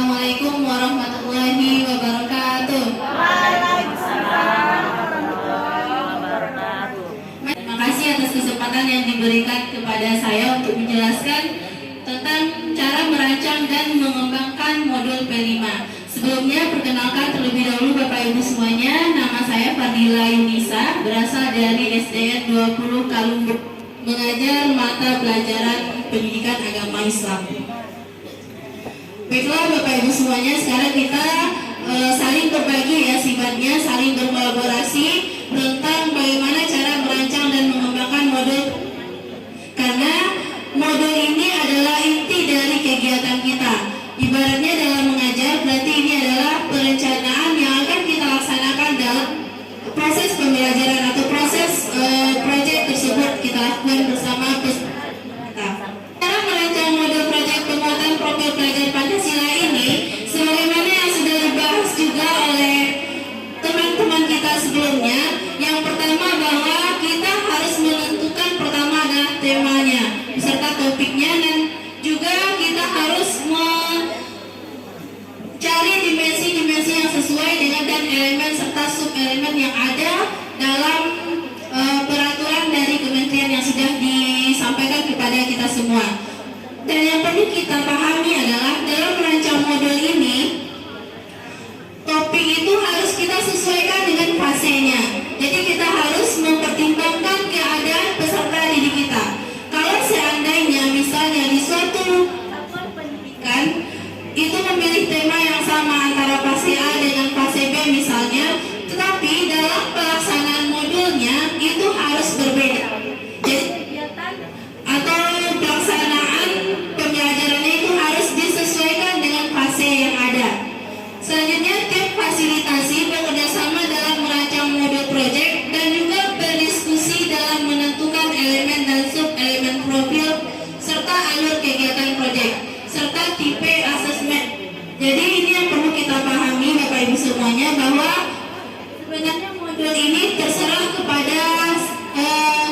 Assalamualaikum warahmatullahi wabarakatuh. Waalaikumsalam warahmatullahi wabarakatuh. Terima kasih atas kesempatan yang diberikan kepada saya untuk menjelaskan tentang cara merancang dan mengembangkan modul P5. Sebelumnya perkenalkan terlebih dahulu Bapak Ibu semuanya, nama saya Fadila Yunisa, berasal dari SDN 20 Kalunggu, mengajar mata pelajaran pendidikan agama Islam. Baiklah Bapak Ibu semuanya, sekarang kita saling berbagi ya, sifatnya saling berkolaborasi tentang bagaimana cara merancang dan mengembangkan modul, karena modul ini adalah inti dari kegiatan kita. Ibaratnya dalam mengajar, berarti ini adalah perencanaan yang akan kita laksanakan dalam proses pembelajaran atau proses proyek tersebut kita lakukan bersama peserta. Cara merancang modul proyek penguatan profil pelajar Pancasila ini, sebagaimana yang sudah dibahas juga oleh teman-teman kita sebelumnya, yang pertama bahwa kita harus menentukan pertama adalah temanya beserta topiknya, dan juga kita harus mencari dimensi-dimensi yang sesuai dengan dan elemen serta sub-elemen yang ada dalam peraturan dari kementerian yang sudah disampaikan kepada kita semua. Dan yang perlu kita pahami adalah dalam merancang modul ini, topik itu harus kita sesuaikan dengan fasenya. Jadi kita harus mempertimbangkan keadaan peserta didik kita. Kalau seandainya misalnya di suatu satuan pendidikan itu memilih tema yang sama antara fase A dengan fase B misalnya, tetapi dalam pelaksanaan modulnya itu harus berbeda. Jadi kegiatan atau pelaksanaan pembelajarannya itu harus disesuaikan dengan fase yang ada. Selanjutnya, tim fasilitasi bekerjasama dalam merancang modul proyek dan juga berdiskusi dalam menentukan elemen dan sub-elemen profil serta alur kegiatan proyek serta tipe asesmen. Jadi ini yang perlu kita pahami Bapak Ibu semuanya, bahwa sebenarnya modul ini terserah kepada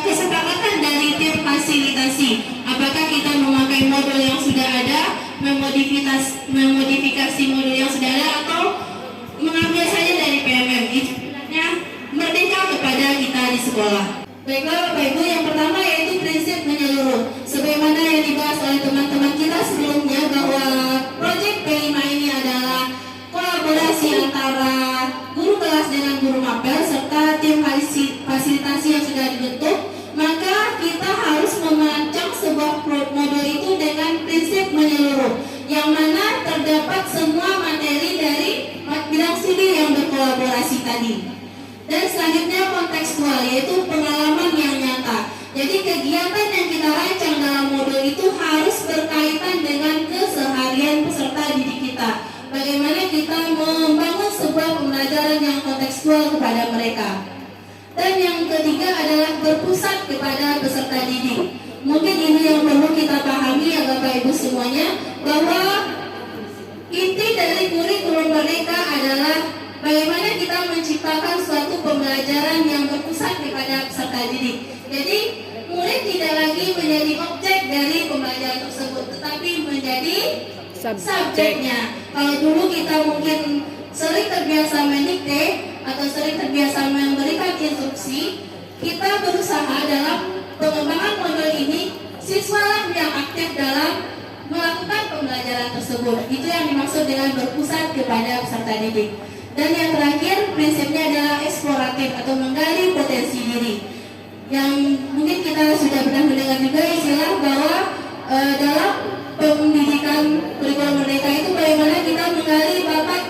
kesepakatan dari tim fasilitasi. Apakah kita memakai modul yang sudah ada, memodifikasi modul yang sudah ada, atau mengambil saja dari PMM. Itu sebenarnya merdeka kepada kita di sekolah. Baiklah Bapak Ibu, yang pertama yaitu prinsip menyeluruh. Sebagaimana yang dibahas oleh teman-teman kita sebelumnya, bahwa proyek P5 ini adalah kolaborasi antara guru kelas dengan guru mapel serta tim fasilitasi yang sudah dibentuk. Maka kita harus merancang sebuah modul itu dengan prinsip menyeluruh, yang mana terdapat semua materi dari bidang studi yang berkolaborasi tadi. Dan selanjutnya kontekstual, yaitu pengalaman yang nyata. Jadi kegiatan yang kita rancang dalam modul itu harus berkaitan dengan keseharian peserta didik kita. Bagaimana kita membangun sebuah pembelajaran yang kontekstual kepada mereka. Dan yang ketiga adalah berpusat kepada peserta didik. Mungkin ini yang perlu kita pahami ya Bapak Ibu semuanya, bahwa inti dari kurikulum Merdeka adalah bagaimana kita menciptakan suatu pembelajaran yang berpusat kepada peserta didik. Jadi murid tidak lagi menjadi objek dari pembelajaran tersebut, tetapi menjadi subjeknya. Kalau dulu kita mungkin sering terbiasa mendikte atau sering terbiasa memberikan instruksi, kita berusaha dalam pengembangan modul ini siswalah yang aktif dalam melakukan pembelajaran tersebut. Itu yang dimaksud dengan berpusat kepada peserta didik. Dan yang terakhir, prinsipnya adalah eksploratif atau menggali potensi diri. Yang mungkin kita sudah pernah mendengar juga istilah bahwa dalam pendidikan kurikulum Merdeka itu bagaimana kita menggali bakat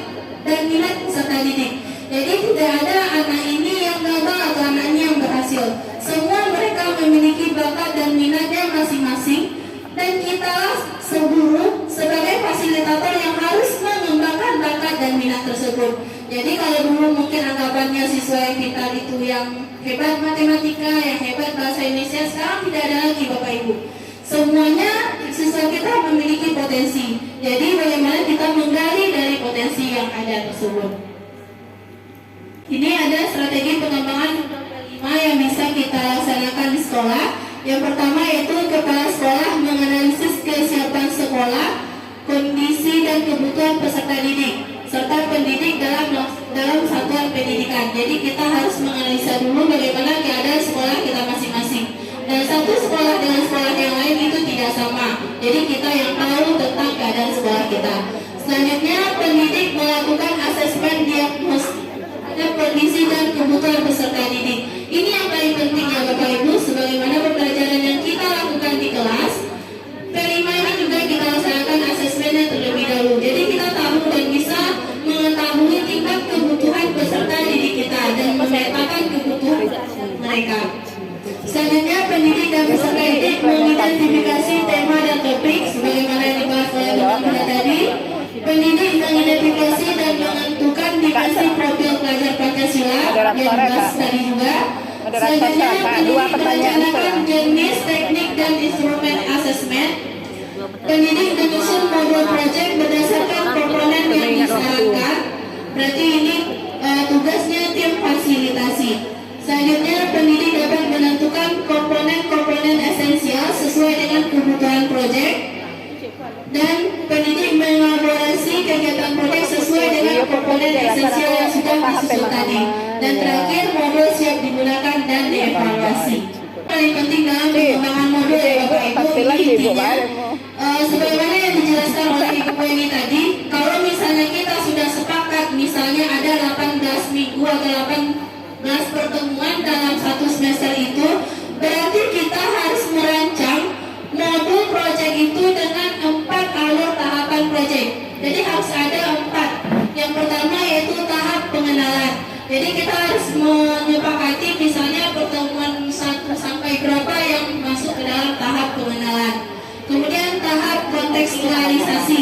dan minat peserta didik. Jadi tidak ada anak ini yang gagal atau anak ini yang berhasil. Semua mereka memiliki bakat dan minatnya masing-masing, dan kita seguru sebagai fasilitator yang harus mengembangkan bakat dan minat tersebut. Jadi kalau dulu mungkin anggapannya siswa yang pintar itu yang hebat matematika, yang hebat bahasa Indonesia, sekarang tidak ada lagi Bapak Ibu. Semuanya siswa kita memiliki potensi. Jadi bagaimana kita menggali dari potensi yang ada tersebut. Ini ada strategi pengembangan P5 yang bisa kita laksanakan di sekolah. Yang pertama yaitu kepala sekolah menganalisis kesiapan sekolah kondisi dan kebutuhan peserta didik serta pendidik dalam satuan pendidikan. Jadi kita harus menganalisa dulu bagaimana keadaan sekolah kita masing-masing. Dan satu sekolah dengan sekolah yang lain itu tidak sama. Jadi kita yang tahu tentang keadaan sekolah kita. Selanjutnya, pendidik melakukan asesmen diagnosis kondisi dan kebutuhan peserta didik. Ini yang paling penting ya Bapak Ibu, sebagaimana pembelajaran yang kita lakukan di kelas. P5 ini juga kita laksanakan asesmennya terlebih dahulu. Jadi kita tahu dan bisa mengetahui tingkat kebutuhan peserta didik kita dan memetakan kebutuhan mereka. Selanjutnya, pendidik dan peserta didik mengidentifikasi tema dan topik sebagaimana yang dibahas oleh Bapak tadi. Pendidik mengidentifikasi dan menentukan dikasih profil pelajar Pancasila yang dibahas tadi juga. Selanjutnya, pendidik merencanakan jenis, teknik, dan instrumen asesmen. Pendidik menyusun modul proyek berdasarkan komponen yang disarankan. Berarti ini tugasnya tim fasilitasi. Selanjutnya, pendidik dapat menentukan komponen-komponen esensial sesuai dengan kebutuhan proyek. Dan pendidik mengelaborasi kegiatan proyek sesuai dengan komponen esensial yang sudah disusun tadi. Dan terakhir, modul siap digunakan dan dievaluasi. Paling penting dalam pengembangan modul ya Bapak Ibu, ini intinya sebagaimana yang dijelaskan oleh Ibu ini tadi. Kalau misalnya kita sudah sepakat, misalnya ada 18 minggu atau 18 pertemuan dalam satu semester itu, berarti kita harus merancang modul proyek itu dengan 4 alur tahapan proyek. Jadi harus ada 4. Yang pertama yaitu tahap pengenalan. Jadi kita harus menyepakati misalnya pertemuan 1 sampai berapa yang masuk ke dalam tahap pengenalan. Kemudian tahap kontekstualisasi.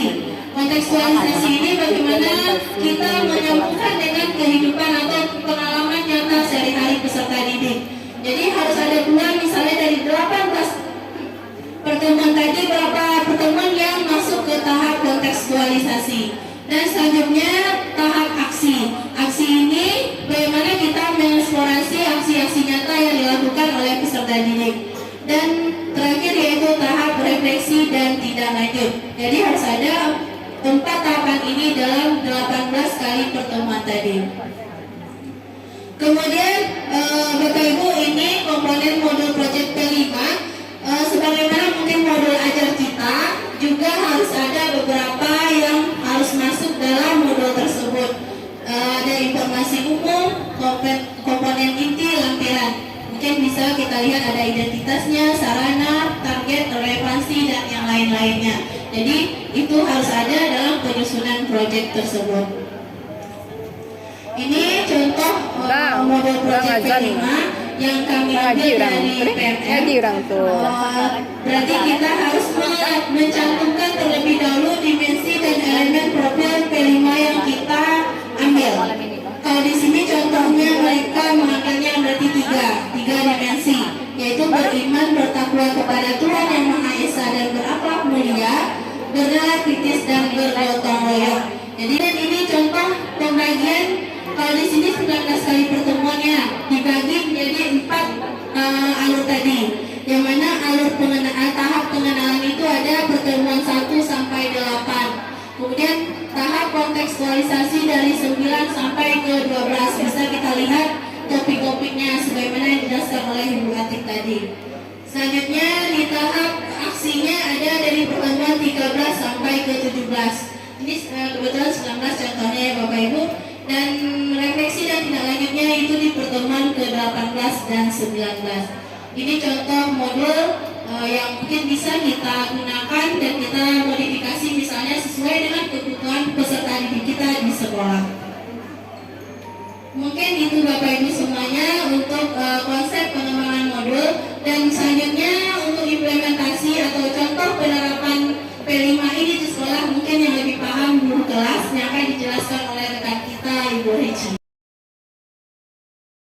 Kontekstualisasi ini bagaimana kita menyambungkan dengan kehidupan atau pengalaman nyata sehari-hari peserta didik. Jadi harus ada 2, misalnya dari 18 pertemuan tadi berapa pertemuan yang masuk ke tahap kontekstualisasi. Dan selanjutnya tahap aksi. Aksi ini bagaimana kita mengeksplorasi aksi-aksi nyata yang dilakukan oleh peserta didik. Dan terakhir yaitu tahap refleksi dan tindak lanjut. Jadi harus ada 4 tahapan ini dalam 18 kali pertemuan tadi. Kemudian Bapak Ibu, ini komponen modul proyek P5. Sebagaimana mungkin modul ajar kita juga harus ada beberapa yang harus masuk dalam modul tersebut. Ada informasi umum, komponen inti, lampiran. Mungkin bisa kita lihat ada identitasnya, sarana, target, relevansi, dan yang lain-lainnya. Jadi itu harus ada dalam penyusunan proyek tersebut. Ini contoh modul proyek P5 yang kami ambil dari PMM. Berarti kita harus mencantumkan terlebih dahulu dimensi dan elemen profil P5 yang kita ambil. Kalau di sini contohnya mereka mengambilnya berarti 3 dimensi, yaitu beriman, bertakwa kepada Tuhan Yang Maha Esa dan berakhlak mulia, bernalar kritis dan bergotong royong. Jadi ini contoh pembagian. Kalau di sini 19 kali pertemuannya dibagi menjadi 4 alur tadi. Yang mana alur tahap pengenalan itu ada pertemuan 1 sampai 8. Kemudian tahap kontekstualisasi dari 9 sampai ke 12. Bisa kita lihat topik-topiknya sebagaimana yang dijelaskan oleh Ibu Atik tadi. Selanjutnya di tahap aksinya ada dari pertemuan 13 sampai ke 17. Ini kebetulan 19 contohnya ya Bapak Ibu. Dan refleksi dan tindak lanjutnya itu di pertemuan ke-18 dan 19. Ini contoh modul yang mungkin bisa kita gunakan dan kita modifikasi misalnya sesuai dengan kebutuhan peserta didik kita di sekolah. Mungkin itu Bapak Ibu semuanya untuk konsep pengembangan modul. Dan selanjutnya